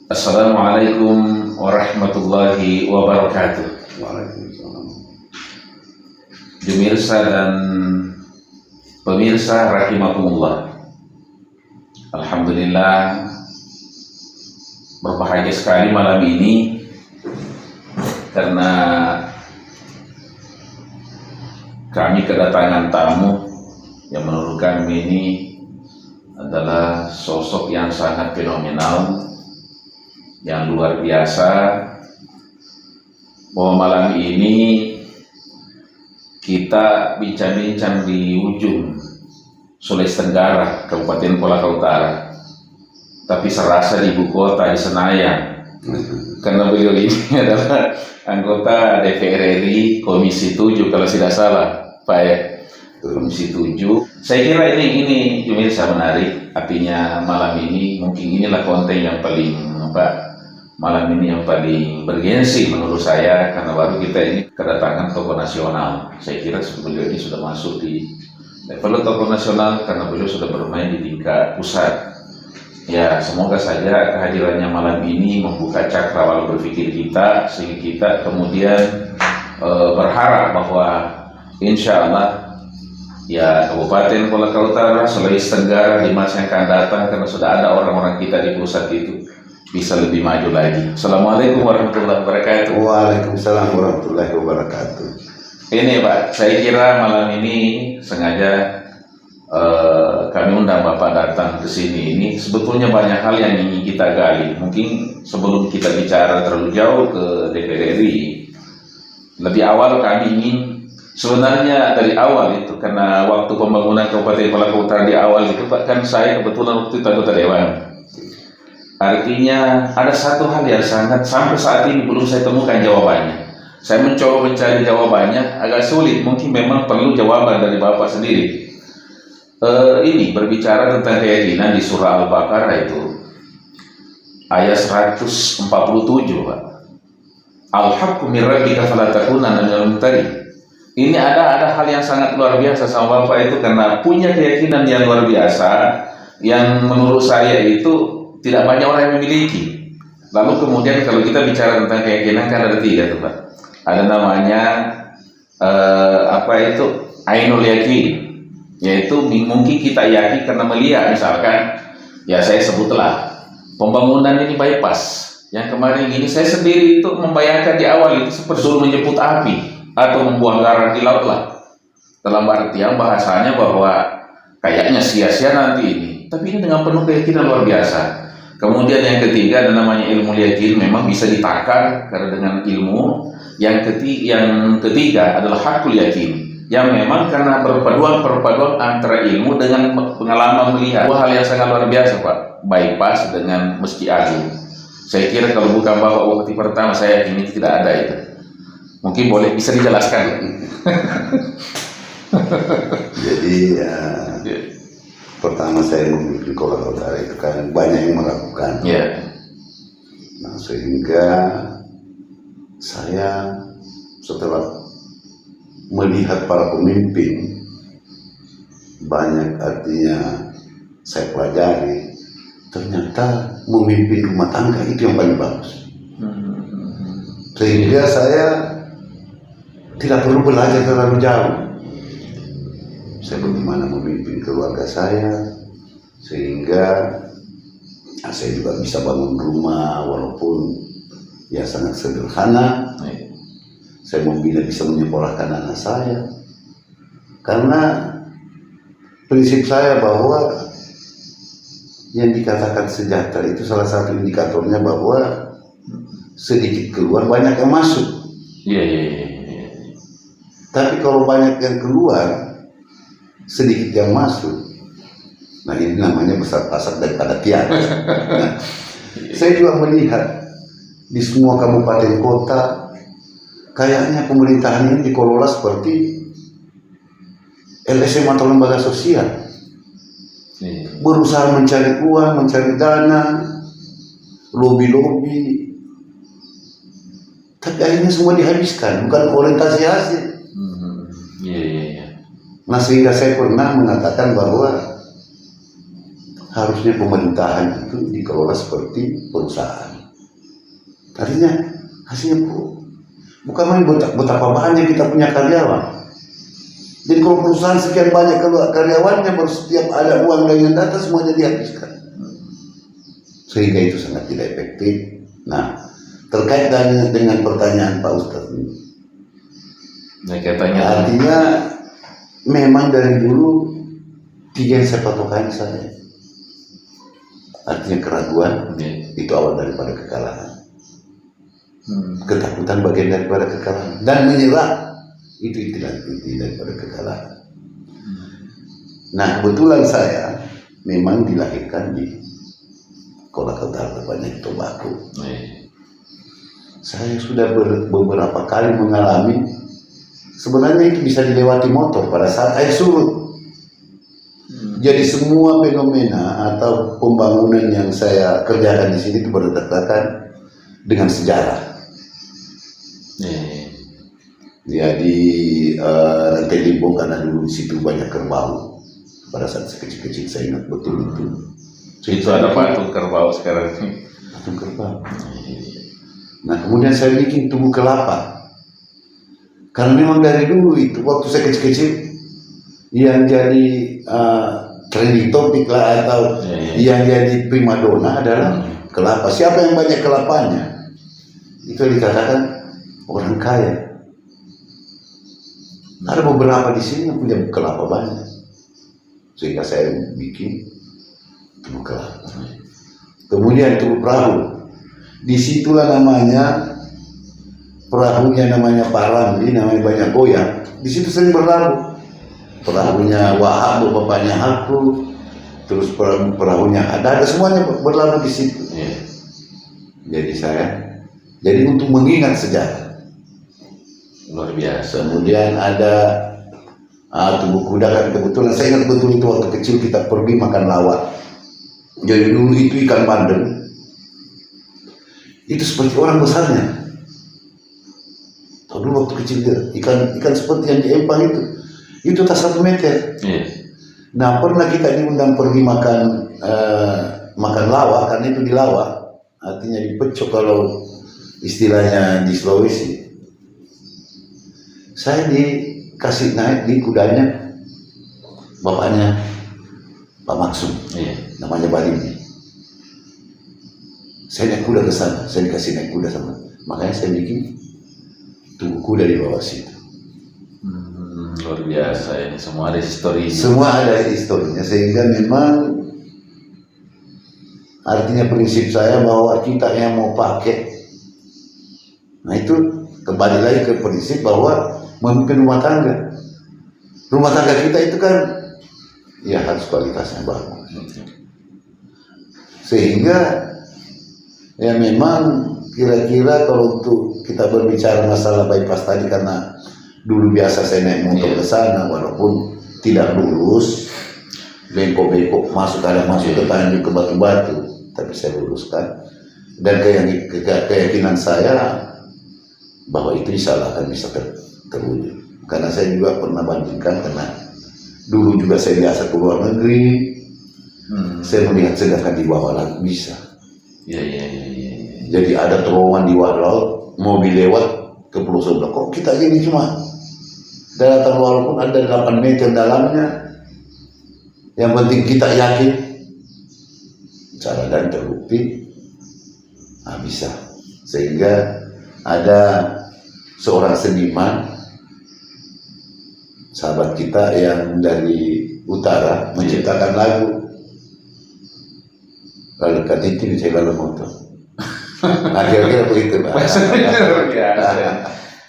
Assalamualaikum warahmatullahi wabarakatuh. Waalaikumsalam. Pemirsa dan pemirsa rahimakumullah. Alhamdulillah, berbahagia sekali malam ini karena kami kedatangan tamu yang menurut kami ini adalah sosok yang sangat fenomenal, yang luar biasa. Bahwa malam ini kita bincang-bincang di ujung Sulawesi Tenggara, Kabupaten Kolaka Utara, tapi serasa di ibu kota di Senayan, karena beliau ini adalah anggota DPR RI Komisi 7 kalau tidak salah, Pak ya, Komisi 7. Saya kira ini pemirsa menarik. Artinya malam ini mungkin inilah konten yang paling malam ini yang paling bergensi menurut saya, karena baru kita ini kedatangan tokoh nasional. Saya kira beliau ini sudah masuk di level tokoh nasional karena beliau sudah bermain di tingkat pusat. Ya, semoga saja kehadirannya malam ini membuka cakrawala berpikir kita, sehingga kita kemudian berharap bahwa insya Allah ya Kabupaten Kolaka Utara, Sulawesi Tenggara di masa yang akan datang, karena sudah ada orang-orang kita di pusat itu, bisa lebih maju lagi. Assalamualaikum warahmatullahi wabarakatuh. Waalaikumsalam warahmatullahi wabarakatuh. Ini Pak, saya kira malam ini sengaja kami undang Bapak datang ke sini. Ini sebetulnya banyak hal yang ingin kita gali. Mungkin sebelum kita bicara terlalu jauh ke DPR RI, lebih awal kami ingin sebenarnya dari awal itu, karena waktu pembangunan Kabupaten Kolaka Utara di awal itu Pak, kan saya kebetulan waktu itu anggota dewan. Artinya ada satu hal yang sangat sampai saat ini belum saya temukan jawabannya. Saya mencoba mencari jawabannya, agak sulit. Mungkin memang perlu jawaban dari Bapak sendiri. Ini berbicara tentang keyakinan di surah Al-Baqarah itu ayat 147 Pak. Al-haqqu min rabbika fala takunanna minal mumtarin. Ini ada hal yang sangat luar biasa sama Bapak itu, karena punya keyakinan yang luar biasa yang menurut saya itu tidak banyak orang yang memiliki. Lalu kemudian kalau kita bicara tentang keyakinan kan ada 3 tuh Pak. Ada namanya ainul yakin, yaitu mungkin kita yakin karena melihat. Misalkan ya saya sebutlah pembangunan ini bypass yang kemarin ini, saya sendiri itu membayangkan di awal itu seperti suruh menjemput api atau membuang garam di laut lah, dalam artian bahasanya bahwa kayaknya sia-sia nanti ini, tapi ini dengan penuh keyakinan luar biasa. Kemudian yang ketiga ada namanya ilmu yakin, memang bisa ditakar karena dengan ilmu. Yang ketiga adalah hakul yakin, yang memang karena perpaduan antara ilmu dengan pengalaman melihat. Dua hal yang sangat luar biasa Pak, bypass dengan Masjid Agung. Saya kira kalau bukan Bapak waktu pertama, saya ini tidak ada itu. Mungkin boleh bisa dijelaskan. Jadi pertama saya memimpin Kolaka Utara itu kan banyak yang melakukan. Nah, sehingga saya setelah melihat para pemimpin banyak, artinya saya pelajari, ternyata memimpin rumah tangga itu yang paling bagus. Sehingga saya tidak perlu belajar terlalu jauh. Saya bagaimana memimpin keluarga saya, sehingga saya juga bisa bangun rumah walaupun ya sangat sederhana. Saya bisa menyekolahkan anak saya, karena prinsip saya bahwa yang dikatakan sejahtera itu salah satu indikatornya bahwa sedikit keluar banyak yang masuk. Tapi kalau banyak yang keluar sedikit yang masuk, nah ini namanya besar-besar daripada tiang. Nah, saya juga melihat di semua kabupaten kota kayaknya pemerintahan ini dikelola seperti LSM atau lembaga sosial. Berusaha mencari uang, mencari dana, lobby-lobby, tapi akhirnya semua dihabiskan, bukan orientasi hasil. Nah, sehingga saya pernah mengatakan bahwa harusnya pemerintahan itu dikelola seperti perusahaan. Artinya hasilnya bukan main betapa banyak kita punya karyawan. Jadi kalau perusahaan sekian banyak karyawannya, baru setiap ada uang dari yang datang semuanya dihabiskan. Sehingga itu sangat tidak efektif. Nah, terkait dengan pertanyaan Pak Ustadz ini. Nah, katanya Artinya memang dari dulu 3 yang saya patokan saya. Artinya keraguan itu awal daripada kekalahan. Ketakutan bagian daripada kekalahan. Dan menyerah itu inti daripada kekalahan. Nah, kebetulan saya memang dilahirkan di Kolakautar Banyak Tobacco. Saya sudah beberapa kali mengalami, sebenarnya itu bisa dilewati motor pada saat air surut. Jadi semua fenomena atau pembangunan yang saya kerjakan di sini itu berdasarkan dengan sejarah. Ya di Rantai Limbong, karena dulu di situ banyak kerbau. Pada saat saya kecil-kecil saya ingat betul itu. Itu ada patung kerbau sekarang. Patung kerbau. Nah, kemudian saya bikin tubuh kelapa. Karena memang dari dulu itu waktu saya kecil-kecil yang jadi trending topik lah atau yang jadi primadona adalah kelapa. Siapa yang banyak kelapanya? Itu dikatakan orang kaya. Ada beberapa di sini yang punya kelapa banyak, sehingga saya bikin tubuh kelapa. Kemudian tubuh perahu. Disitulah namanya perahunya namanya Pak Ramli, namanya banyak goyang. Di situ sering berlabuh. Perahunya Wahab, bapaknya aku, terus perahunya ada semuanya berlabuh di situ. Jadi untuk mengingat sejarah. Luar biasa. Kemudian ada tubuh kuda, kan kebetulan saya ingat betul itu waktu kecil kita pergi makan lawak. Jadi dulu itu ikan bandeng itu seperti orang besarnya. Tahu dulu waktu kecil ikan seperti yang di Empang itu tak 1 meter. Nah, pernah kita diundang pergi makan lawak, karena itu di lawak, artinya di pecok kalau istilahnya di Sulawesi. Saya dikasih naik di kudanya bapaknya Pak Maksum, namanya Balindi. Saya naik kuda ke sana, saya dikasih naik kuda sama, makanya saya bikin tubuh kuda di bawah situ. Luar biasa ini, semua ada historinya. Semua ada historinya, sehingga memang artinya prinsip saya bahwa kita yang mau pakai, nah itu kembali lagi ke prinsip bahwa memimpin rumah tangga. Rumah tangga kita itu kan ya harus kualitasnya bagus. Sehingga ya memang kira-kira kalau untuk kita berbicara masalah bypass tadi, karena dulu biasa saya naik motor ke sana walaupun tidak lurus, bengkok-bengkok masuk ke Tanjung, ke Batu-Batu, tapi saya luruskan. Dan keyakinan saya bahwa itu insya Allah akan bisa terwujud. Karena saya juga pernah bandingkan, karena dulu juga saya biasa ke luar negeri, saya melihat sedangkan di bawah laut bisa. Jadi ada terowongan di bawah laut, mobil lewat ke pulau sebelah. Kok kita ini cuma daratan walaupun ada 8 meter dalamnya, yang penting kita yakin, cara dan terbukti, bisa. Sehingga ada seorang seniman, sahabat kita yang dari utara, menciptakan lagu. Lalu katitin saya lalu motor. Akhirnya begitu, Pak.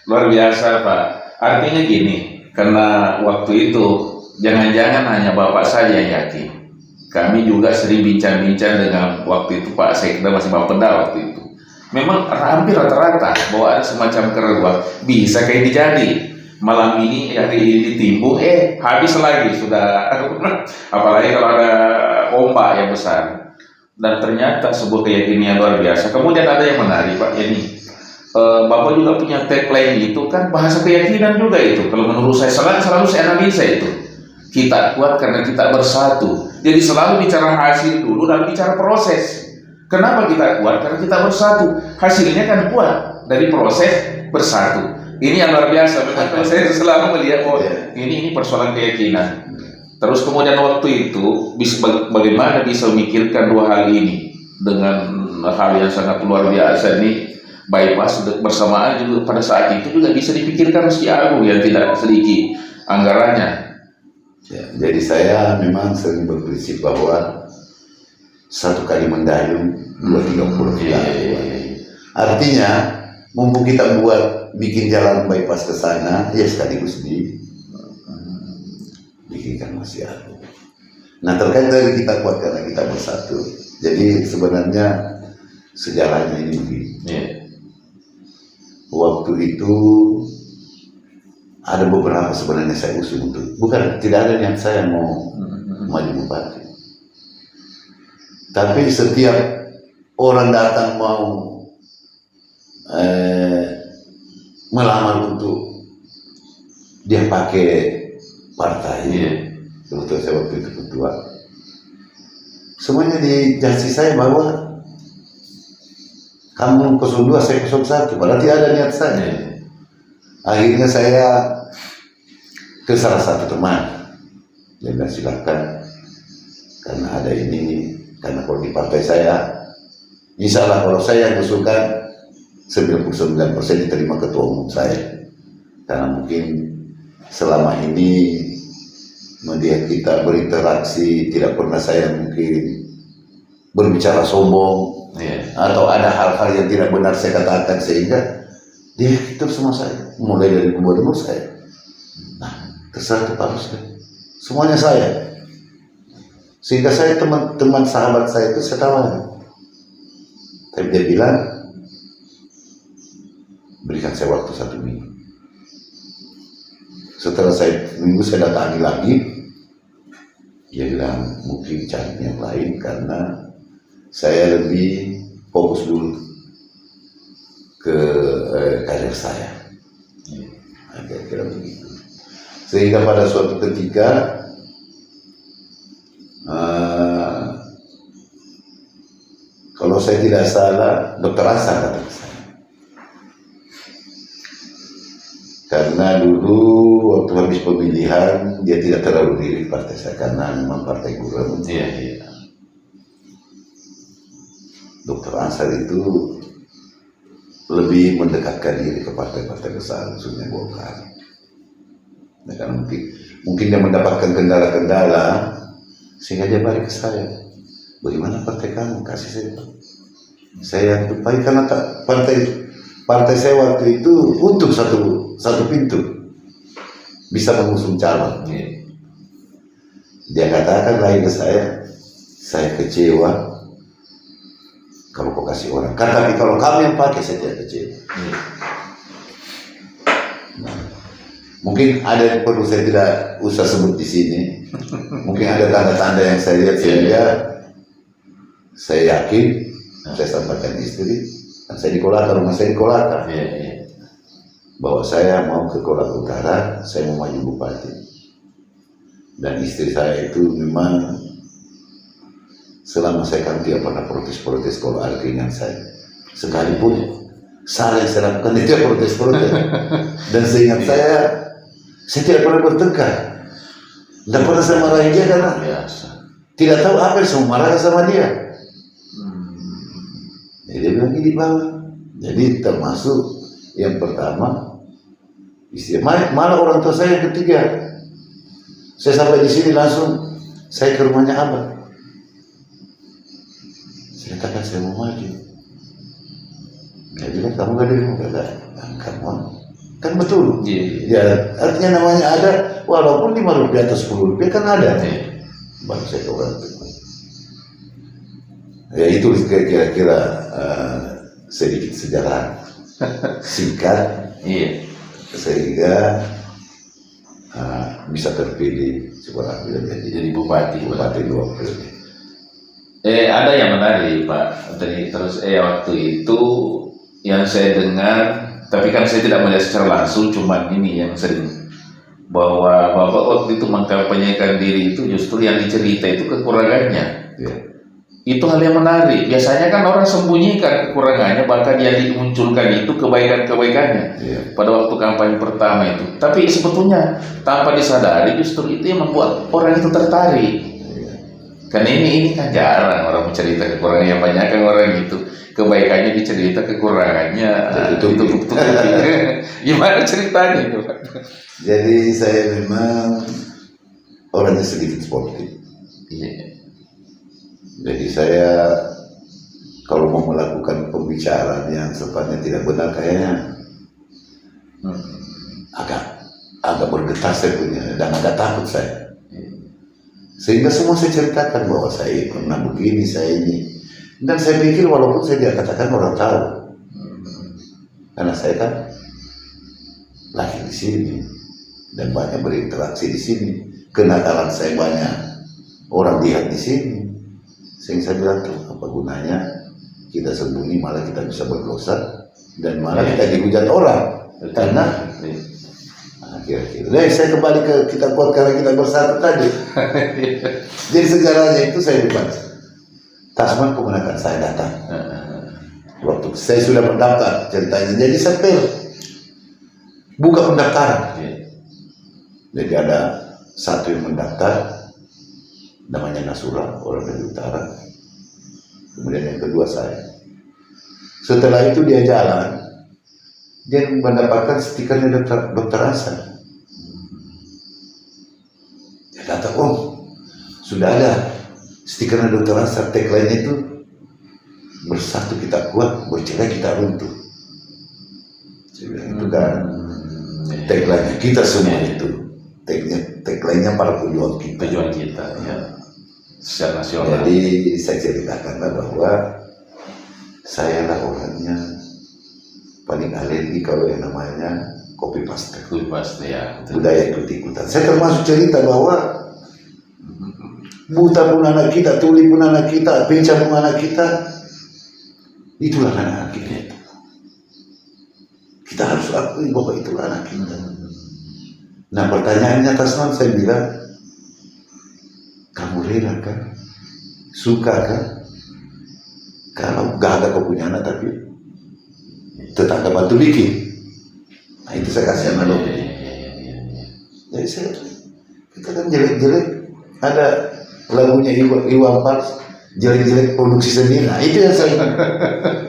Luar biasa, Pak. Artinya gini, karena waktu itu jangan-jangan hanya Bapak saja yang yakin. Kami juga sering bincang-bincang dengan waktu itu Pak Sekda masih Bapeda waktu itu. Memang hampir rata-rata bahwa ada semacam keraguan, bisa kayak dijadi. Malam ini hari ini ditimbun, habis lagi sudah. Apalagi kalau ada ombak yang besar. Dan ternyata sebuah keyakinan yang luar biasa. Kemudian ada yang menarik, Pak, ini Bapak juga punya tagline itu kan bahasa keyakinan juga itu. Kalau menurut saya selalu saya analisa itu. Kita kuat karena kita bersatu. Jadi selalu bicara hasil dulu dan bicara proses. Kenapa kita kuat? Karena kita bersatu. Hasilnya kan kuat dari proses bersatu. Ini yang luar biasa. Memang kalau saya selalu melihat, oh ini persoalan keyakinan. Terus kemudian waktu itu bagaimana bisa memikirkan dua hal ini dengan hal yang sangat luar biasa ini, bypass bersamaan juga pada saat itu juga bisa dipikirkan Masjid Agung yang tidak sedikit anggarannya. Ya, jadi saya memang sering berprinsip bahwa satu kali mendayung 230 kali. Artinya mumpung kita bikin jalan bypass ke sana, ya sekaligus bikinkan Masjid Agung. Nah, terkait dari kita kuat karena kita bersatu. Jadi sebenarnya sejarahnya ini begini. Waktu itu ada beberapa sebenarnya saya usung untuk, bukan tidak ada yang saya mau maju bupati, tapi setiap orang datang mau melamar untuk dia pakai partai, kebetulan saya waktu itu ketua, semuanya dijasih saya bahwa kamu 02, saya 01, padahal tidak ada niat saya. Akhirnya saya ke salah satu teman, dia bilang silakan, karena ada ini, karena kalau di partai saya, insya Allah kalau saya yang usulkan 99% diterima ketua umum saya, karena mungkin selama ini melihat kita berinteraksi tidak pernah saya mungkin berbicara sombong atau ada hal-hal yang tidak benar saya katakan sehingga dia itu semua saya, mulai dari gubernur saya, nah terserah Pak Rusdan, semuanya saya, sehingga saya teman-teman sahabat saya itu saya tawari, tapi dia bilang berikan saya waktu 1 minggu. Setelah minggu saya datangi lagi, dia bilang mungkin cari yang lain karena saya lebih fokus dulu ke karir saya. Kira-kira begitu. Sehingga pada suatu ketika kalau saya tidak salah, Dr. Asa kata ke saya. Karena dulu waktu habis pemilihan dia tidak terlalu diri partai saya karena memang partai gurem. Dr. Ansar itu lebih mendekatkan diri ke partai-partai besar, khususnya Golkar. Nah, karena mungkin dia mendapatkan kendala-kendala sehingga dia balik ke saya. Bagaimana partai kamu? Kasih saya. Saya tupai karena partai saya waktu itu untuk satu pintu bisa mengusung calon. Dia katakan lagi ke saya kecewa kalau kau kasih orang. Tapi kalau kami yang pakai saya tidak kecewa. Nah, mungkin ada yang perlu saya tidak usah sebut di sini. Mungkin ada tanda-tanda yang saya lihat sehingga saya yakin, saya sampaikan istri, dan saya di Kolaka, rumah saya di Kolaka, bahwa saya mau ke Kolaka Utara, saya mau maju bupati. Dan istri saya itu memang selama saya kan tidak pernah protes-protes kalau ada keinginan saya. Sekalipun salah yang saya lakukan itu protes-protes. Dan seingat saya tidak pernah bertengkar. Tidak pernah saya marahin dia karena tidak tahu apa yang saya marah sama dia. Jadi dia bilang ini bawah. Jadi termasuk yang pertama, malah orang tua saya yang ketiga. Saya sampai di sini langsung saya ke rumahnya Abah. Saya katakan saya mau maju. Dia bilang kamu gak ada yang mau kamu kan betul. Ya artinya namanya ada, walaupun 5 rupiah atau 10 rupiah kan ada. Baru saya ke orang tua. Ya itu kira-kira sedikit sejarah singkat sehingga bisa terpilih seorang jadi bupati 2 periode. Ada yang menarik Pak. Terus waktu itu yang saya dengar, tapi kan saya tidak melihat secara langsung, cuma ini yang sering bahwa Bapak waktu itu mengkampanyekan diri itu justru yang dicerita itu kekurangannya. itu hal yang menarik. Biasanya kan orang sembunyikan kekurangannya, bahkan dia dimunculkan itu kebaikan-kebaikannya Iya. pada waktu kampanye pertama itu. Tapi sebetulnya tanpa disadari justru itu yang membuat orang itu tertarik. Karena ini kan jarang orang mencerita kekurangannya, yang banyak kan orang itu kebaikannya dicerita, kekurangannya tutup. Gimana ceritanya itu, Pak? Jadi saya memang orangnya sedikit sportif. Iya. Jadi saya kalau mau melakukan pembicaraan yang sifatnya tidak benar kayaknya agak bergetar saya punya dan agak takut saya. Sehingga semua saya ceritakan bahwa saya pernah begini, saya ini. Dan saya pikir walaupun saya tidak katakan orang tahu. Karena saya kan lahir di sini dan banyak berinteraksi di sini. Kenakalan saya banyak orang lihat di sini. Sehingga saya bilang tuh apa gunanya kita sembunyi, malah kita bisa berdosa dan malah kita dihujat orang. Karena kira-kira. Nah, saya kembali ke kita kuat karena kita bersatu tadi. Jadi sejarahnya itu saya lupa. Tasman kemenakan saya datang. Waktu saya sudah mendaftar ceritanya. Jadi saya buka pendaftaran. Jadi ada satu yang mendaftar, namanya Nasura, orang dari utara. Kemudian yang kedua saya. Setelah itu dia jalan, dia mendapatkan stikernya Dr. Hasan. Dia kata, oh sudah ada stikernya Dr. Hasan, tagline itu bersatu kita kuat, bercerai kita runtuh. Saya bilang itu kan tagline kita semua itu. Tagline-nya para pejuang kita. Pejuang kita, ya. Secara nasional. Jadi saya ceritakanlah bahwa saya lah orangnya paling alergi kalau yang namanya copy paste. Copy paste, ya. Budaya ikut-ikutan. Saya termasuk cerita bahwa buta pun anak kita, tuli pun anak kita, pincang pun anak kita. Itulah anak kita. Kita harus akui bahwa itulah anak kita. Nah pertanyaannya Tasman, saya bilang, kamu rela kan? Suka kan? Kalau gak ada kau punya anak tapi tetangga bantu bikin. Nah itu saya kasih analogi. Jadi saya, kita kan jelek-jelek, ada lagunya Iwan Fals, jelek-jelek produksi sendiri. Nah itu yang saya,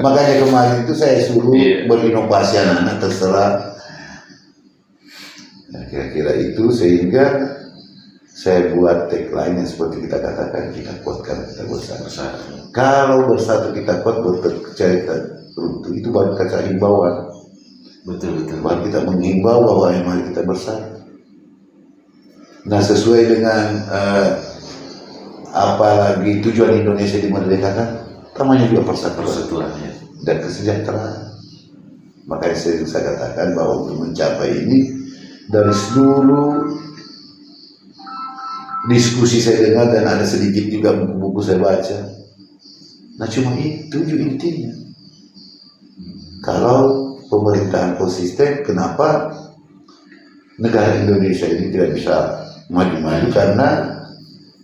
makanya kemarin itu saya suruh berinovasi anak-anak terserah. Nah, kira-kira itu sehingga saya buat tagline yang seperti kita katakan, kita kuat karena kita bersatu. Kalau bersatu kita kuat, berpercaya runtuh, itu baru kata himbauan. Betul. Baru kita menghimbau bahwa mari kita bersatu. Nah sesuai dengan apalagi tujuan Indonesia dimerdekakan, namanya juga persatuan dan kesejahteraan. Makanya saya katakan bahwa untuk mencapai ini, dari seluruh diskusi saya dengar dan ada sedikit juga buku-buku saya baca, nah cuma itu intinya. Kalau pemerintahan konsisten, kenapa negara Indonesia ini tidak bisa maju-maju? Karena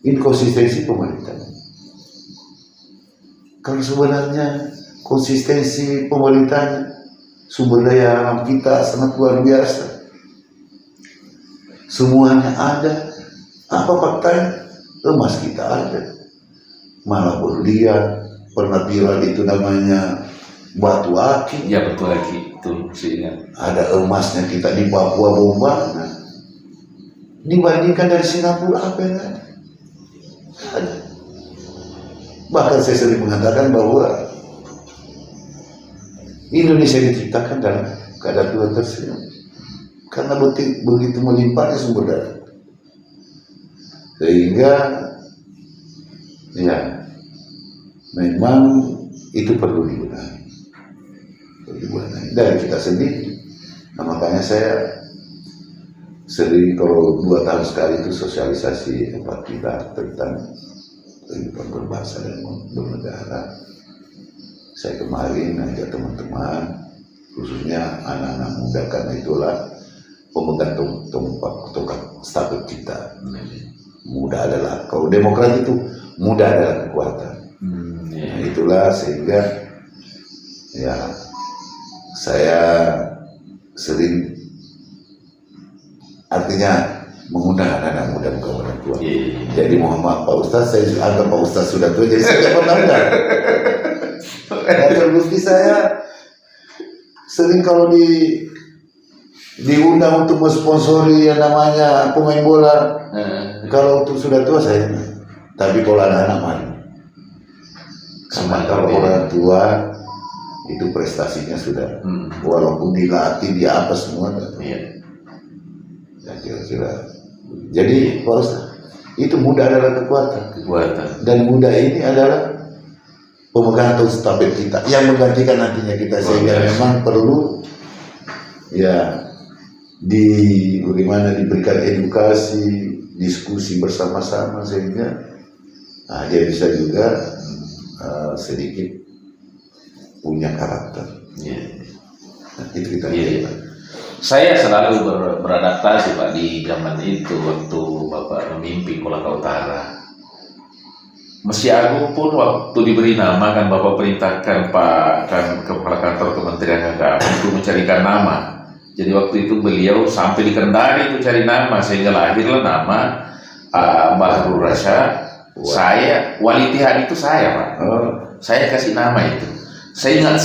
inkonsistensi pemerintah. Kalau sebenarnya konsistensi pemerintahnya, sumber daya alam kita sangat luar biasa. Semuanya ada. Apa faktanya? Emas kita ada. Malah berlian, pernah viral itu namanya batu akik. Ya betul lagi, itu sehingga Ada emasnya kita di Papua Bombangan. Dibandingkan dari Singapura apa yang ada? Bahkan saya sering mengatakan bahwa Indonesia diciptakan dalam keadaan Tuhan tersenyum. Karena begitu melimpahnya sumber daya. Sehingga ya memang itu perlu dibenahi. Dari kita sendiri. Nah, makanya saya sering kalau 2 tahun sekali itu sosialisasi tempat kita tentang kehidupan berbangsa dan bernegara. Saya kemarin ngajak teman-teman, khususnya anak-anak muda, karena itulah pemegang tongkat stafet kita. Muda adalah, kalau demokrat itu muda adalah kekuatan. Nah, itulah sehingga ya saya sering artinya mengundang anak-anak muda bukan orang tua. Jadi mohon maaf Pak Ustadz, saya anggap Pak Ustadz sudah tua, jadi saya tidak pernah undang. Dan terbukti saya sering kalau diundang untuk mensponsori yang namanya pemain bola. Kalau untuk sudah tua saya, tapi kalau anak-anak malu. Karena kalau orang tua itu prestasinya sudah, walaupun dilatih dia apa semua. Ya kira-kira. Jadi Pak Ustadz, itu muda adalah kekuatan. Dan muda ini adalah pemegang atau stafet kita yang menggantikan nantinya kita, sehingga memang perlu ya bagaimana diberikan edukasi, diskusi bersama-sama sehingga dia bisa juga sedikit punya karakter. Nah, itu kita lihat. Saya selalu beradaptasi Pak di zaman itu waktu Bapak memimpin Kolaka Utara. Masjid Agung pun waktu diberi nama kan Bapak perintahkan Pak Kepala Kantor Kementerian Agama untuk mencarikan nama. Jadi waktu itu beliau sampai di Kendari itu cari nama, sehingga lahirlah nama Bahrul Rasyad. Saya Wali Tihad itu saya Pak. Saya kasih nama itu. Saya ingat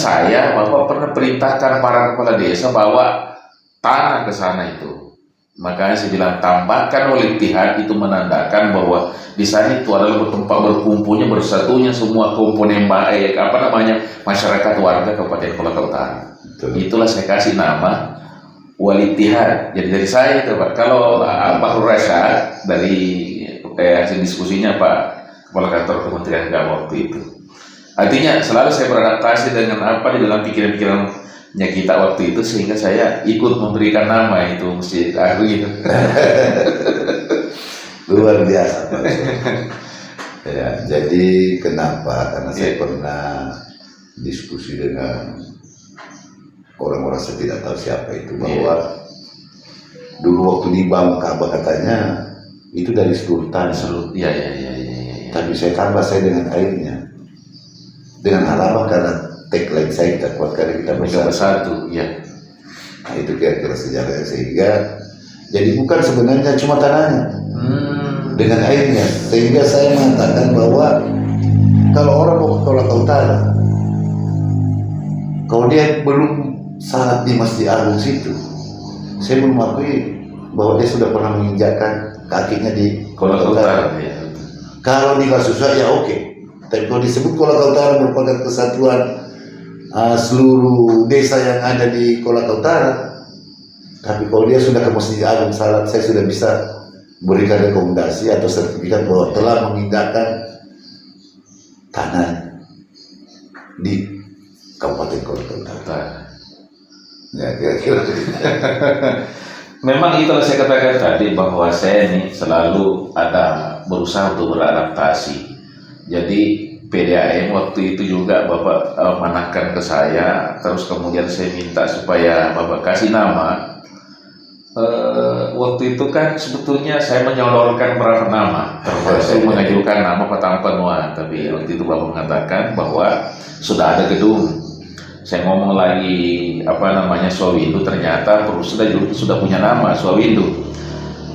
Bapak pernah perintahkan para kepala desa bawa tanah ke sana itu. Makanya saya bilang tambahkan Wali Tihad itu menandakan bahwa di sana itu adalah tempat berkumpulnya, bersatunya semua komponen masyarakat warga Kabupaten Kolaka Utara. Itulah saya kasih nama Wali Tihad. Jadi dari saya itu Pak. Kalau Bahrul Rasyad dari hasil diskusinya Pak Kepala Kantor Kementerian Agama waktu itu. Artinya selalu saya beradaptasi dengan apa di dalam pikiran-pikirannya kita waktu itu, sehingga saya ikut memberikan nama itu Masjid Agung itu. Luar biasa Pak. Ya, jadi kenapa? Karena saya pernah diskusi dengan orang-orang, saya tidak tahu siapa itu, bahwa dulu waktu dibangun Ka'bah katanya itu dari sultan. Tapi saya tambah dengan airnya, dengan harapan karena tagline saya kita kuat karena kita bersatu. Nah, itu kira-kira sejarahnya, sehingga jadi bukan sebenarnya cuma tanahnya, dengan airnya. Sehingga saya mengatakan bahwa kalau orang mau ke Kolaka Utara, kalau dia belum salat di Masjid Agung situ, saya belum akui bahwa dia sudah pernah menginjakkan kakinya di Kolaka Utara. Kalau di Kasusa ya oke. Tapi kalau disebut Kolaka Utara merupakan kesatuan seluruh desa yang ada di Kolaka Utara, tapi kalau dia sudah ke Masjid Agung salat, saya sudah bisa berikan rekomendasi atau sertifikat bahwa telah mengindahkan tanah di Kabupaten Kolaka Utara. Ya kira-kira. Memang itulah saya katakan tadi bahwa saya ini selalu ada berusaha untuk beradaptasi. Jadi PDAM waktu itu juga Bapak manahkan ke saya, terus kemudian saya minta supaya Bapak kasih nama. Waktu itu kan sebetulnya saya menyodorkan beberapa nama, termasuk mengajukan nama Patang Panua, tapi waktu itu Bapak mengatakan bahwa sudah ada gedung. Saya ngomong lagi Swawindu, ternyata sudah punya nama Swawindu.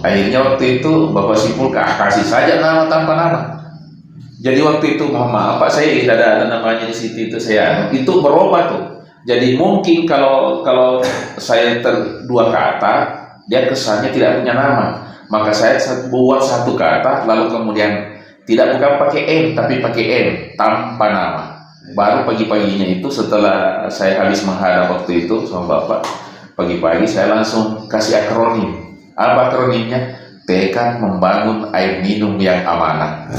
Akhirnya waktu itu Bapak simpul kasih saja nama tanpa nama. Jadi waktu itu mohon maaf Pak, saya tidak ada namanya di situ, itu saya itu berubah tuh. Jadi mungkin kalau saya dua kata, dia kesannya tidak punya nama. Maka saya buat satu kata, lalu kemudian bukan pakai M tapi pakai M tanpa nama. Baru pagi-paginya itu setelah saya habis menghadap waktu itu sama Bapak, pagi-pagi saya langsung kasih akronim. Apa akronimnya? Tekad membangun air minum yang amanah.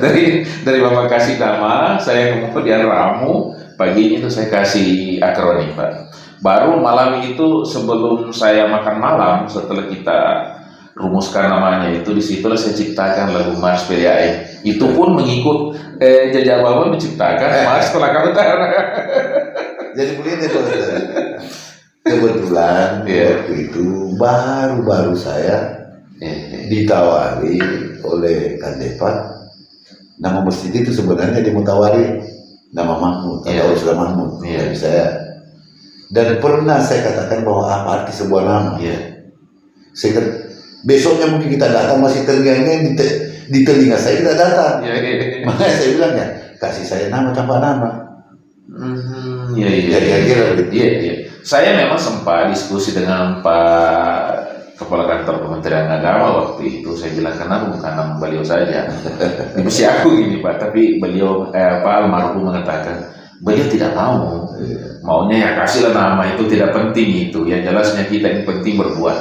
dari Bapak kasih nama, saya kemudian ramu, pagi itu saya kasih akronim Pak. Baru malam itu sebelum saya makan malam, setelah kita rumuskan namanya itu, disitulah saya ciptakan lagu Mars PDAM. Itu pun mengikut jejak Bapak menciptakan Mars Kolaka Utara. Jadi begini tuh, kebetulan waktu itu baru-baru saya ditawari oleh Kandepat nama masjid itu sebenarnya di Mutawari nama Mahmud Iya. atau Islam Mahmud. Iya. Jadi saya dan pernah saya katakan bahwa apa arti sebuah nama. Iya. Sehingga besoknya mungkin kita datang masih terngiang-ngiang di telinga saya tidak datang. Iya, iya. Makanya saya bilang ya kasih saya nama tanpa nama. Iya, iya. Ya, kira-kira begitu. Iya, iya. Saya memang sempat diskusi dengan Pak Kepala Kantor Kementerian Agama waktu itu. Saya bilang kenapa bukan nama beliau saja. Mesti aku gini Pak, tapi beliau Pak almarhum mengatakan beliau tidak mau. Maunya ya kasihlah nama itu tidak penting itu. Yang jelasnya kita ini penting berbuat.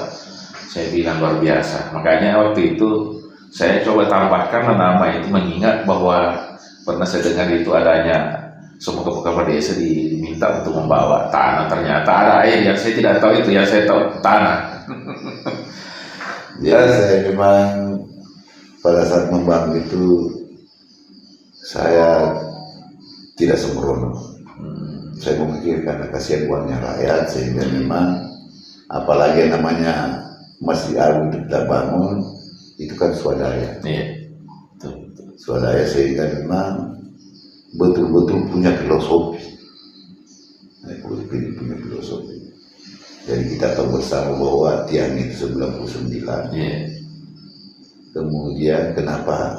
Saya bilang luar biasa. Makanya waktu itu saya coba tambahkan nama itu mengingat bahwa pernah saya dengar itu adanya semua kepala desa diminta untuk membawa tanah, ternyata ada air yang saya tidak tahu itu, yang saya tahu tanah. Ya saya memang pada saat membangun itu saya tidak sembrono. Saya memikirkan kasihan uangnya rakyat sehingga memang apalagi yang namanya Masjid Agung kita bangun itu kan swadaya. Iya. Betul, betul. Swadaya sehingga memang betul-betul punya filosofi. Punya filosofi. Jadi kita tahu bersama bahwa tiang itu 99. Iya. Kemudian kenapa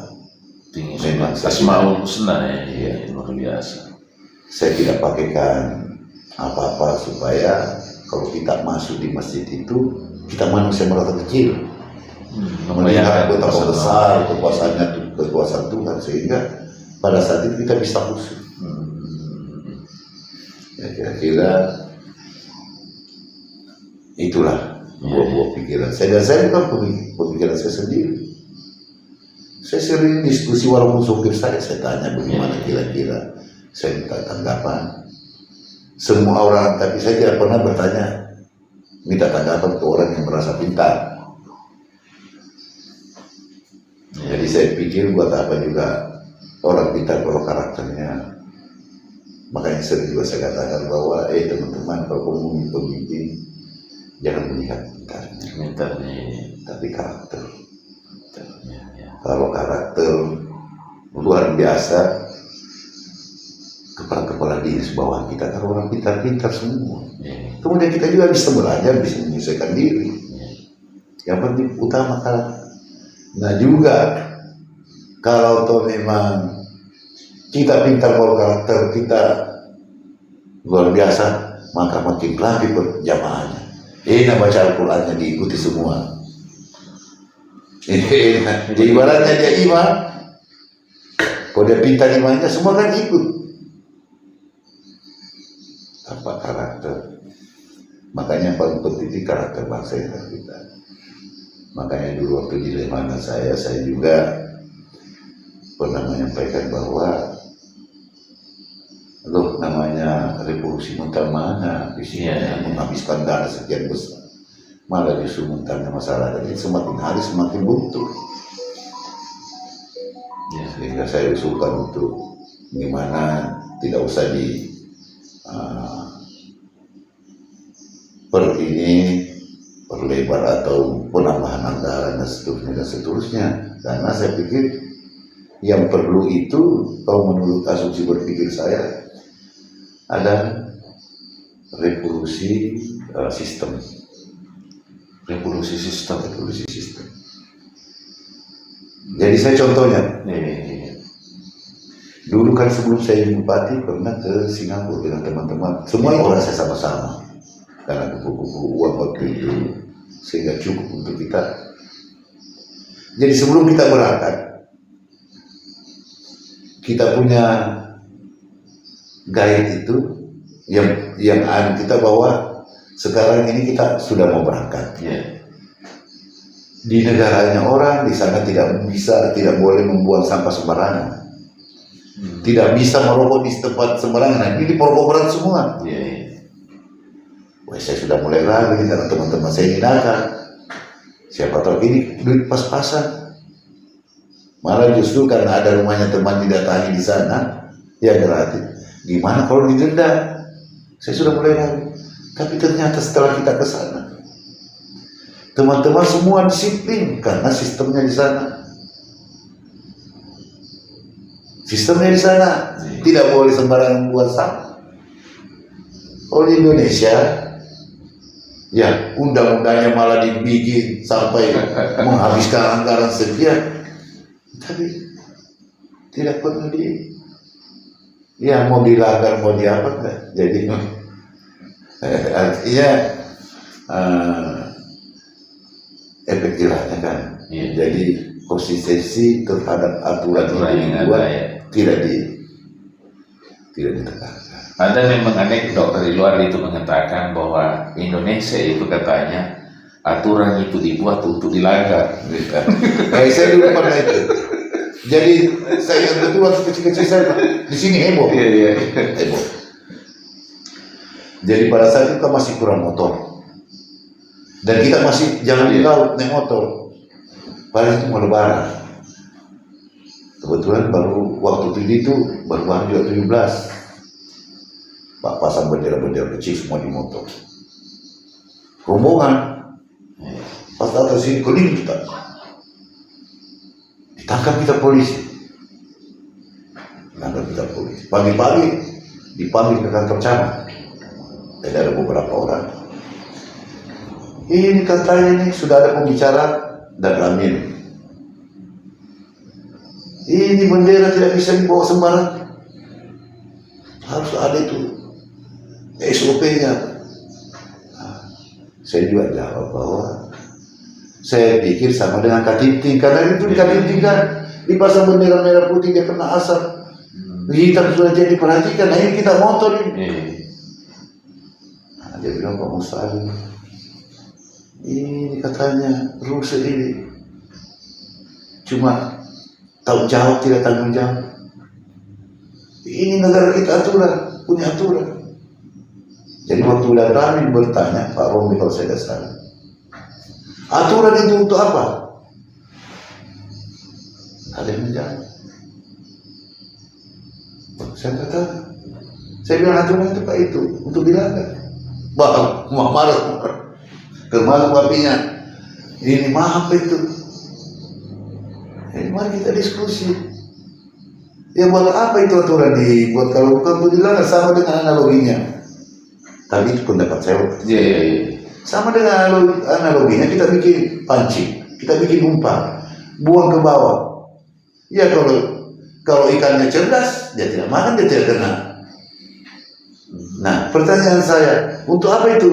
Tinggi Memang sekali. Asmaul Husna ya, iya, luar biasa. saya tidak pakaikan apa-apa supaya kalau kita masuk di masjid itu kita manusia merasa kecil. Melihat betapa besar kekuasaan Tuhan sehingga pada saat itu kita bisa khusyuk. Ya kira-kira itulah buah-buah pikiran saya. Dan saya bukan pemikiran saya sendiri. Saya sering diskusi walaupun sopir saya tanya bagaimana kira-kira saya minta tanggapan. Semua orang, tapi saya tidak pernah bertanya minta tanggapan ke orang yang merasa pintar. Jadi saya pikir buat apa juga orang pintar kalau karakternya. Makanya sering juga saya katakan bahwa teman-teman kalau kamu pemimpin jangan melihat pintarnya, tapi karakter. Kalau karakter luar biasa, kepala-kepala dinas bawah kita kan orang pintar-pintar semua. Kemudian kita juga bisa belajar, bisa menyesuaikan diri. Yang penting utama karakter. Nah juga kalau toh memang kita pintar kalau karakter kita luar biasa, maka makin rapi jamaahnya. Enak baca Al-Qurannya diikuti semua. Jadi ibaratnya dia imam, kalau dia pintar imamnya semua kan ikut. Tanpa karakter, makanya yang paling penting itu karakter bangsa kita. Makanya dulu waktu di Lemana saya juga pernah menyampaikan bahwa loh namanya revolusi mental mana isinya menghabiskan dana sekian besar, malah justru mentalnya masyarakat ini semakin hari semakin buntu. Sehingga saya usulkan untuk gimana tidak usah di perlebar atau penambahan anggaran dan seterusnya, karena saya pikir yang perlu itu kalau menurut asumsi berpikir saya ada revolusi sistem. Revolusi sistem. Jadi saya contohnya, dulu kan sebelum saya jadi bupati pernah ke Singapura dengan teman-teman, semua orang saya sama-sama karena kupu-kupu uang waktu itu sehingga cukup untuk kita. Jadi sebelum kita berangkat, kita punya guide itu yang kita bawa. Sekarang ini kita sudah mau berangkat. Di negaranya orang di sana tidak boleh membuang sampah sembarangan. Tidak bisa merokok di tempat sembarangan. Ini perokok berat semua. Wah, saya sudah mulai ragu karena teman-teman saya ini nakal. Siapa tahu ini duit pas-pasan. Malah justru karena ada rumahnya teman didatangi di sana, ya gratis. Gimana kalau didenda? Saya sudah mulai ragu. Tapi ternyata setelah kita ke sana, teman-teman semua disiplin karena sistemnya di sana. Sistemnya di sana tidak boleh sembarangan buat sampah. Kalau di Indonesia, ya undang-undangnya malah dibikin sampai menghabiskan anggaran sekian, tapi tidak pernah ya mau dilanggar mau diapa enggak. Jadi artinya efek jerahnya kan. Jadi konsistensi terhadap aturan yang dibuat tidak ditegakkan. Ada memang anekdot dari luar itu mengatakan bahwa Indonesia itu katanya aturan itu dibuat untuk dilanggar. Saya dulu pernah itu. Jadi saya ingat betul waktu kecil-kecil saya di sini heboh. Heboh. Jadi pada saat itu kan masih kurang motor. Dan kita masih jalan di laut naik motor. Pada itu mau lebaran. Kebetulan baru waktu itu baru juga 17. Pak pasang bendera-bendera kecil semua di motor. Rombongan. Pas atas sini keliling kita. Ditangkap kita polisi. Pagi-pagi dipanggil ke kantor camat. Dan ada beberapa orang. Ini katanya ini sudah ada pembicara dan Ramin. Ini bendera tidak bisa dibawa sembarang. Harus ada itu SOP-nya. Saya juga jawab bahwa saya pikir sama dengan Katinting, karena itu di Katinting kan dipasang bendera merah putih dia kena asap. Hitam sudah jadi perhatikan. Nah ini kita motor ini. Nah, dia bilang Pak Mustari, ini katanya rusuh ini cuma tahu jawab tidak tanggung jawab. Ini negara kita aturan, punya aturan. Jadi waktu udah Ramin bertanya Pak Romli kalau saya tidak salah, aturan itu untuk apa? Ada yang menjawab. Saya bilang aturan itu Pak itu untuk dilanggar. Bah, marah. Kemarin papinya, ini maaf itu. Mari kita diskusi. Ya buat apa itu aturan dibuat kalau bukan untuk dilanggar, sama dengan analoginya. Tapi itu pendapat saya. Sama dengan analoginya kita bikin pancing, kita bikin umpan, buang ke bawah. Ya kalau ikannya cerdas, dia tidak makan, dia tidak kena. Nah, pertanyaan saya, untuk apa itu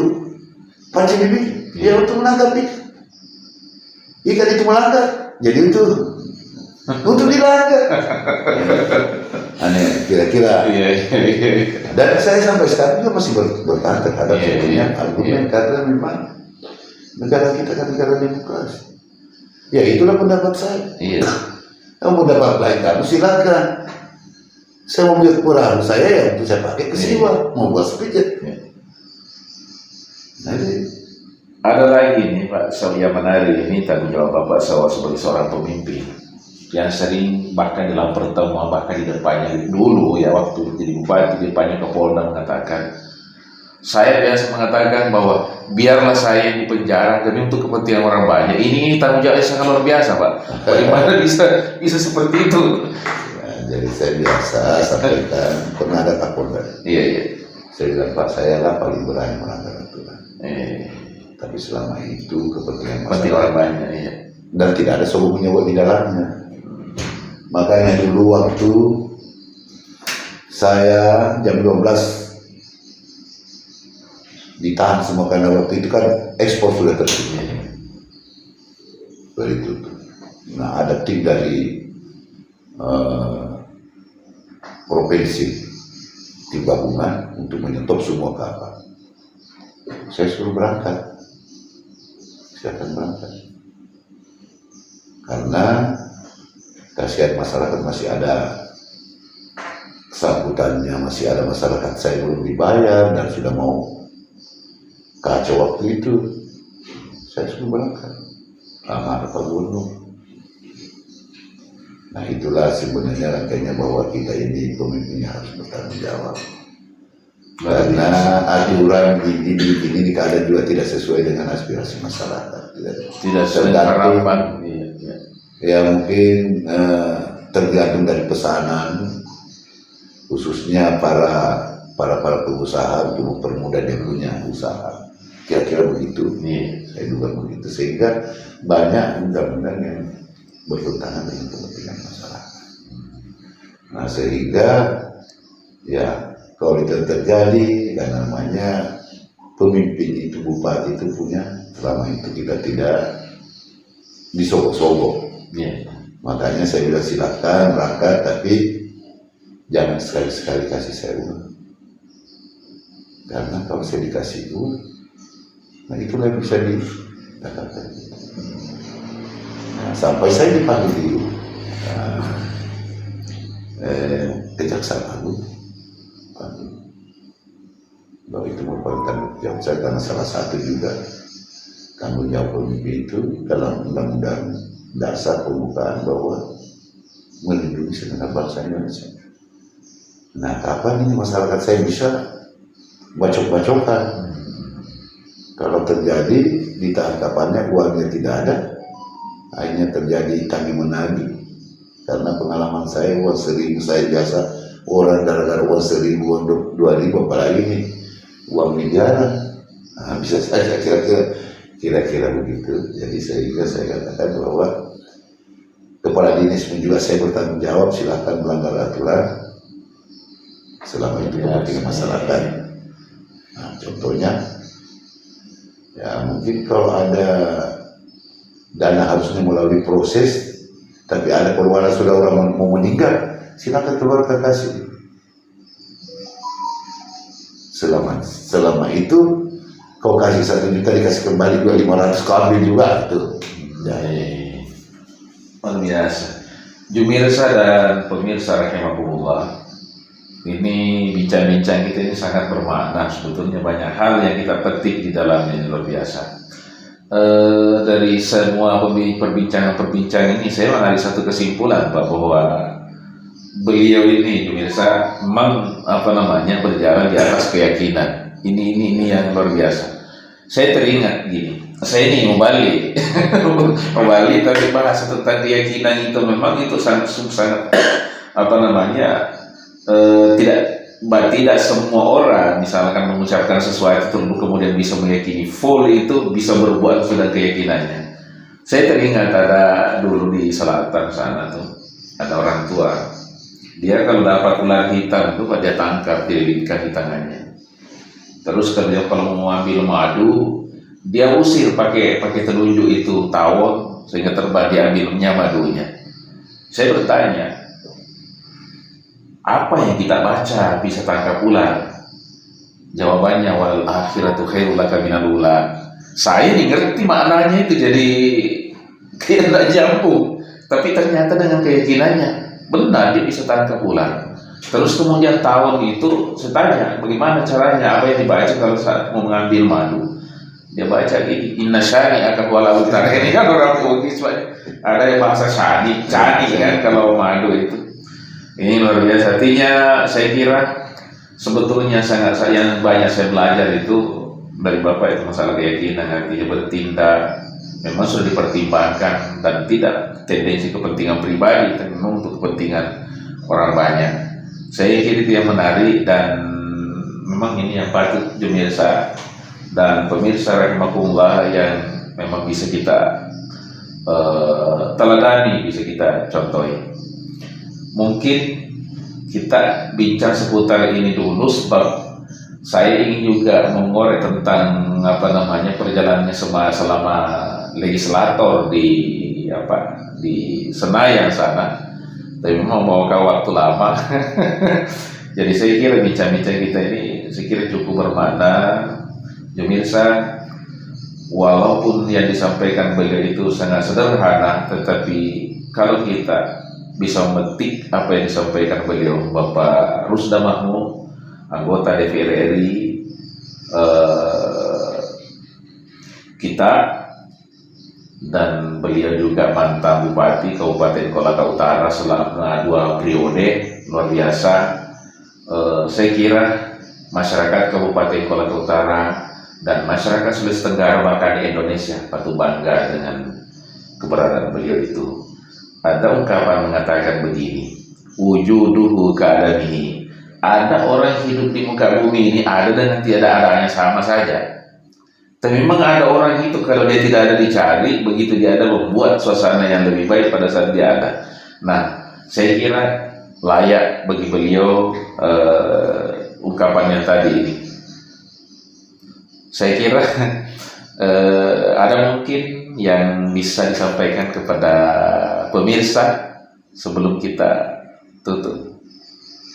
pancing dibikin? Ya untuk menangkap ikan. Ikan itu melanggar, jadi untuk dilanggar. Aneh, kira-kira. Dan saya sampai sekarang juga masih bertahan terhadap argumen karena memang negara kita kan negara demokrasi. Ya itulah pendapat saya. Kamu pendapat lain kamu silakan. Saya mau buat perahu saya ya untuk saya pakai ke siwa, mau buat sepijat. Nah, ada lagi nih Pak, yang menarik ini tanggung jawab Bapak sebagai seorang pemimpin yang sering bahkan dalam pertemuan bahkan di depannya dulu ya waktu jadi bupati di depannya Kapolda mengatakan, saya biasa mengatakan bahwa biarlah saya di penjara demi untuk kepentingan orang banyak. Ini tanggung jawabnya sangat luar biasa Pak. Bagaimana bisa seperti itu? Jadi saya biasa sampaikan pernah ada Kapolda. Saya bilang Pak, saya lah paling berani melanggar aturan. Tapi selama itu kepentingan masyarakat banyak, dan tidak ada solusi nyawa di dalamnya. Makanya dulu waktu saya jam 12 ditahan semua karena waktu itu kan ekspor sudah tertutup. Begitu. Nah ada tim dari provinsi, tim gabungan untuk menyetop semua kapal. Saya suruh berangkat. Saya akan berangkat. Karena kasihan masyarakat masih ada sambutannya, masih ada masyarakat saya belum dibayar dan sudah mau kacau waktu itu. Saya suruh berangkat. Lama Pak Gubernur. Nah itulah sebenarnya rangkaiannya bahwa kita ini pemimpinnya harus bertanggung jawab. Karena aturan ini kadang juga tidak sesuai dengan aspirasi masyarakat. Tidak sesuai harapan. Ya mungkin tergantung dari pesanan, khususnya para pengusaha untuk mempermudah dia punya usaha. Kira-kira begitu. Saya duga begitu, sehingga banyak undang-undang yang bertentangan dengan kepentingan masyarakat. Nah, sehingga ya kalau itu terjadi, kan namanya pemimpin itu, bupati itu punya, selama itu kita tidak disogok-sogok. Makanya saya bilang silakan berangkat, tapi jangan sekali-sekali kasih saya uang. Karena kalau saya dikasih uang, nah itulah yang bisa dikatakan. Nah, sampai saya dipanggil di Kejaksaan Agung, bahwa itu merupakan tanggung jawab saya, karena salah satu juga tanggung jawab pemimpin itu dalam undang-undang dasar pembukaan bahwa melindungi segenap bangsa Indonesia. Nah, kapan ini masyarakat saya bisa bacok-bacokan? Kalau terjadi ditangkapannya uangnya tidak ada, akhirnya terjadi tagih menagih. Karena pengalaman saya, uang 1.000 saya biasa orang gara-gara uang 1.000, uang 2.000, apalagi ini uang miliaran. Nah, bisa saja kira-kira begitu. Jadi sehingga saya katakan bahwa kepala dinas pun juga saya bertanggung jawab, silakan melanggar aturan selama itu kepentingan masyarakat. Nah, contohnya ya mungkin kalau ada dana harusnya melalui proses, tapi ada perwala sudah orang mau meninggal, silakan keluarkan kasih. Selama itu kau kasih 1 juta dikasih kembali 2.500, kau ambil juga itu. Luar biasa. Jumirsa dan pemirsa rahimakumullah, ini bincang-bincang kita ini sangat bermakna. Sebetulnya banyak hal yang kita petik di dalamnya, luar biasa. Dari semua perbincangan-perbincangan ini saya menarik satu kesimpulan, Pak, bahwa beliau ini pemirsa memang berjalan di atas keyakinan. Ini yang luar biasa. Saya teringat gini, saya ini mau balik tapi bahasa tentang keyakinan itu memang itu sangat tidak semua orang misalkan mengucapkan sesuatu kemudian bisa meyakini full, itu bisa berbuat sudah keyakinannya. Saya teringat ada dulu di selatan sana tuh ada orang tua, dia kalau dapat ular hitam itu dia tangkap, dililitkan di tangannya. Terus kalau mau ambil madu, dia usir pakai telunjuk itu tawon sehingga terbang, diambilnya madunya. Saya bertanya, apa yang kita baca bisa tangkap ular? Jawabannya wal akhiratu khairul laka minal ula. Saya ngerti maknanya itu, jadi kayak jambung, tapi ternyata dengan keyakinannya benar dia bisa tangkap ular. Terus kemudian tahun itu saya tanya bagaimana caranya, apa yang dibaca kalau saat mau mengambil madu. Dia baca gini, inna syani akan walau utara. Ini kan orang Bugis, ada yang bahasa cani kan kalau madu itu. Ini luar biasa. Artinya saya kira sebetulnya yang banyak saya belajar itu dari Bapak itu masalah keyakinan, artinya bertindak memang sudah dipertimbangkan dan tidak tendensi kepentingan pribadi, tapi memang untuk kepentingan orang banyak. Saya kira itu yang menarik, dan memang ini yang patut pemirsa dan pemirsa rahimakumullah yang memang bisa kita teladani, bisa kita contohi. Mungkin kita bincang seputar ini dulu, sebab saya ingin juga mengorek tentang perjalanannya selama legislator di Senayan sana. Tapi memang mau waktu lama. Jadi saya kira bincang-bincang kita ini saya kira cukup bermakna. Pemirsa, walaupun yang disampaikan beliau itu sangat sederhana, tetapi kalau kita bisa memetik apa yang disampaikan beliau, Bapak Rusda Mahmud, anggota DPR RI kita, dan beliau juga mantan Bupati Kabupaten Kolaka Utara selama 2 periode, luar biasa. Saya kira masyarakat Kabupaten Kolaka Utara dan masyarakat Sulawesi Tenggara bahkan di Indonesia patut bangga dengan keberadaan beliau itu. ada ungkapan mengatakan begini, wujuduhu ka'adamihi. Ada orang hidup di muka bumi ini ada dengan tiada adanya sama saja. Tapi memang ada orang itu kalau dia tidak ada dicari, begitu dia ada membuat suasana yang lebih baik pada saat dia ada. Nah, saya kira layak bagi beliau ungkapannya tadi ini. Saya kira ada mungkin yang bisa disampaikan kepada pemirsa sebelum kita tutup.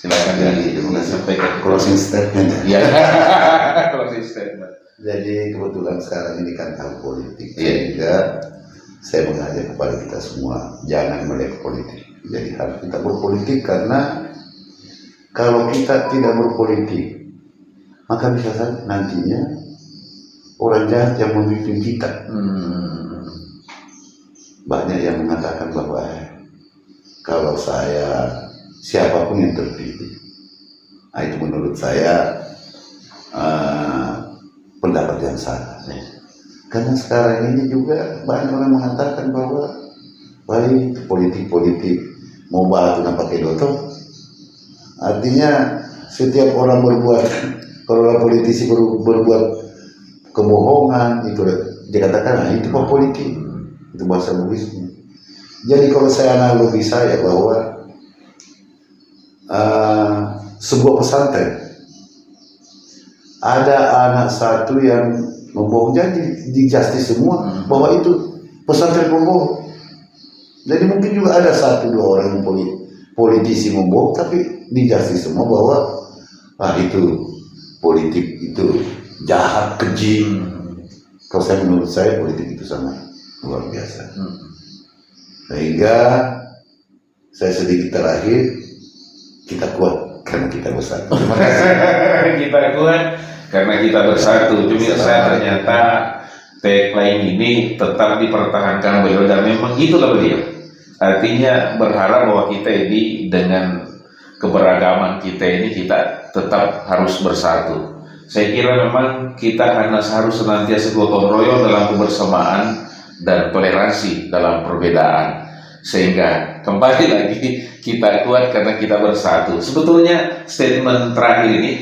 Silakan disampaikan Closing statement. Ya, closing statement. Jadi kebetulan sekarang ini kan tahun politik, Iya. sehingga saya mengajak kepada kita semua jangan melihat politik. Jadi harus kita berpolitik, karena kalau kita tidak berpolitik, maka bisa saja nantinya orang jahat yang memimpin kita. Banyak yang mengatakan bahwa kalau saya siapapun yang terpilih, nah itu menurut saya pendapat yang salah. Karena sekarang ini juga banyak orang mengatakan bahwa baik politik mau batu dan pakai doto. Artinya setiap orang berbuat, kalau orang politisi berbuat kebohongan, itu dikatakan itu politik, itu bahasa Bugisnya. Jadi kalau saya analogi saya bahwa sebuah pesantren, ada anak satu yang membohong, jadi di justice semua bahwa itu pesantren pembohong. Jadi mungkin juga ada 1-2 orang politisi membohong, tapi di justice semua bahwa itu politik itu jahat, keji. Kalau saya, menurut saya politik itu sangat luar biasa. Sehingga saya sedikit terakhir, kita kuat karena kita bersatu. Terima kasih. Kita kuat karena kita bersatu. Pemirsa, ternyata tagline ini tetap dipertahankan beliau, dan memang itulah beliau. Artinya berharap bahwa kita ini dengan keberagaman kita ini kita tetap harus bersatu. Saya kira memang kita harus senantiasa gotong royong dalam kebersamaan dan toleransi dalam perbedaan, sehingga kembali lagi kita kuat karena kita bersatu. Sebetulnya statement terakhir ini,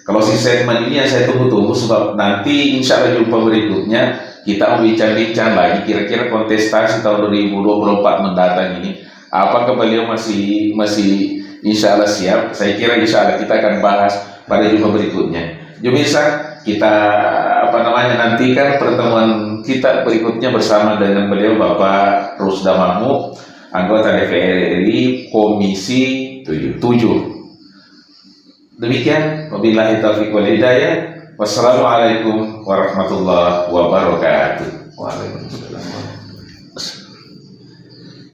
kalau si statement ini yang saya tunggu-tunggu, sebab nanti insya Allah jumpa berikutnya kita bincang-bincang lagi kira-kira kontestasi tahun 2024 mendatang ini, apakah beliau masih insya Allah siap. Saya kira insya Allah kita akan bahas pada jumpa berikutnya. Pemirsa, kita nantikan pertemuan kita berikutnya bersama dengan beliau, Bapak Rusda Mahmud, anggota DPR RI Komisi 7. Demikian, wabillahi taufiq wal hidayah. Wassalamualaikum warahmatullahi wabarakatuh. Waalaikumsalam.